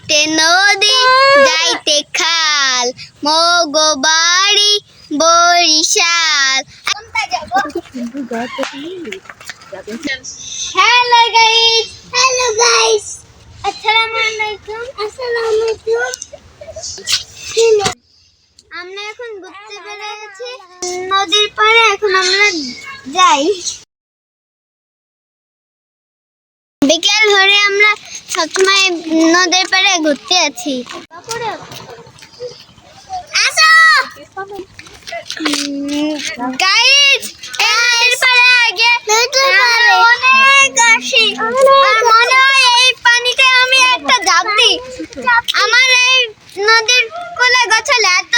আইতে নদী যাইতে খাল, মগো বাড়ি বরিশাল। হ্যালো গাইস, আসসালামু আলাইকুম। আমরা এখন ঘুরতে বেরিয়েছি নদীর পাড়ে। এখন আমরা যাই। বিকেল ধরে আমরা সবসময় নদীর পাড়ে ঘুরতে আছি। গাইস, নদীর পাড়ে আগে অনেক আসি। মনে হয় এই পানিতে আমি একটা ঝাঁপ দিই। আমার এই নদীর কোলে গোসল এত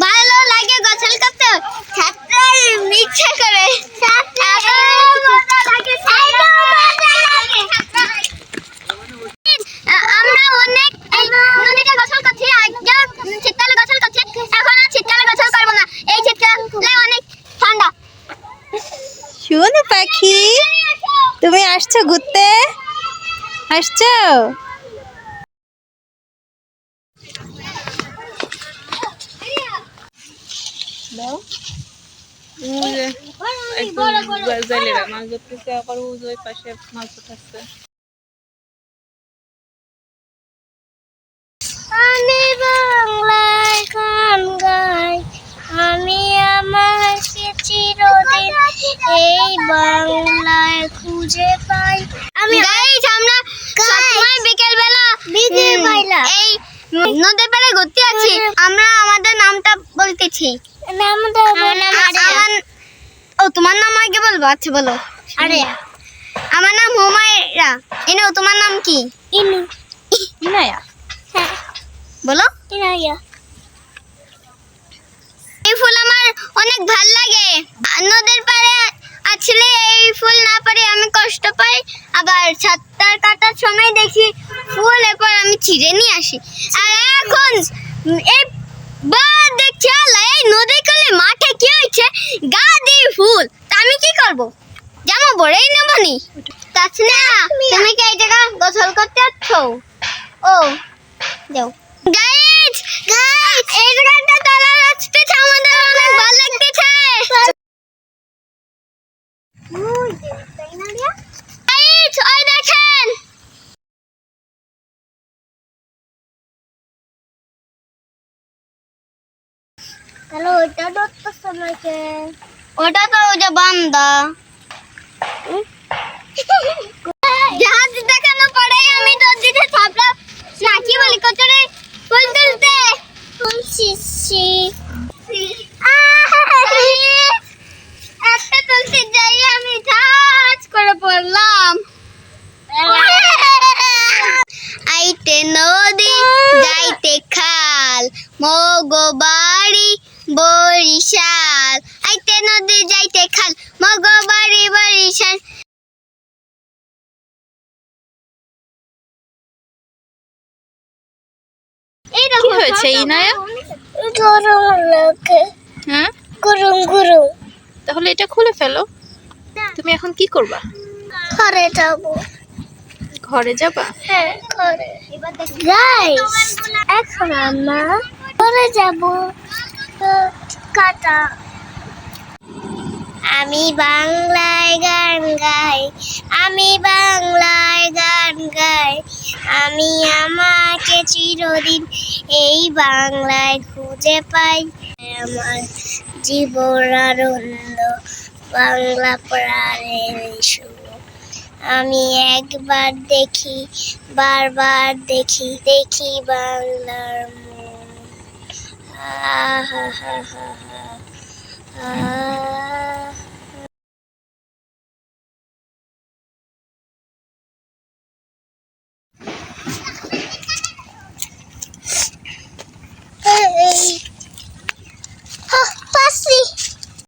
ভালো লাগে, গোসল করতে ছাত্রাই ইচ্ছা করে। আমরা অনেক নদীতে গোসল করছি, আগে শীতকালে গোসল করছি, এখন আর শীতকালে গোসল করবো না। এই শীতকালে অনেক ঠান্ডা। শোনো পাখি, তুমি আসছো ঘুরতে? আসছো? আমি বাংলায় গান গাই, আমি আমার চিরদিন এই বাংলায় খুঁজে পাই। আমি গাইস, আমরা সবসময় বিকেল বেলা এই নদীর পাড়ে ঘুরতে আছি। আমরা আমাদের নামটা বলতেছি। ও, তোমার নাম আগে বলবো? আচ্ছা বলো। আরে, আমার নাম হুমায়রা। ইনু, তোমার নাম কি? ইনু। ইনায়া। হ্যাঁ, বলো। ইনায়া। এই ফুল আমার অনেক ভাল লাগে। নদীর পাড়ে আসলে এই ফুল না পারে আমি কষ্ট পাই। আবার সাঁতার কাটার সময় দেখি ফুল, এরপর আমি ছিঁড়ে নিয়ে আসি। আর এখন এই দেখছি এই নদীর কোলে মাঠে কি হয়েছে, গা দিয়ে ফুল। তা আমি কি করবো? জামা বড়েই নেবনি। তাছনা, তুমি কি এই জায়গা গোসল করতে যাচ্ছ? ও, যাও। গাইস, এই জায়গাটা তালা রাখতেছে, আমাদের অনেক ভালো লাগতেছে। গাইস, ওই দেখেন। হ্যালো, ওটা তো সময়কে ওটা তো ওই যে বান্দা। জাহাজ দেখানো পড়ে আমি তো দিতে ছাপলা নাকি বলি কতরে ফুল তুলতে তুলছি। একটা তুলতে যাই আমি ঝাঁজ করে পড়লাম। আইতে নদী যাইতে খাল, মগো বাড়ি বরিশাল। আইতে নদী যাইতে খাল, মগো বাড়ি বরিশাল। কি হয়েছে ইনায়া? গরম লাগে। হ্যাঁ, গরম। তাহলে এটা খুলে ফেলো। তুমি এখন কি করবা? ঘরে যাব। ঘরে যাবা? হ্যাঁ, ঘরে। গাইস, এখন আমরা ঘরে যাব। কাটা। আমি বাংলায় গান গাই, আমি বাংলায় গান গাই, আমি আমাকে চিরদিন এই বাংলায় খুঁজে পাই। আমার জীবন আনন্দ, বাংলা প্রাণের সুর। আমি একবার দেখি, বারবার দেখি, দেখি বাংলার মন। আহা হা হা হা।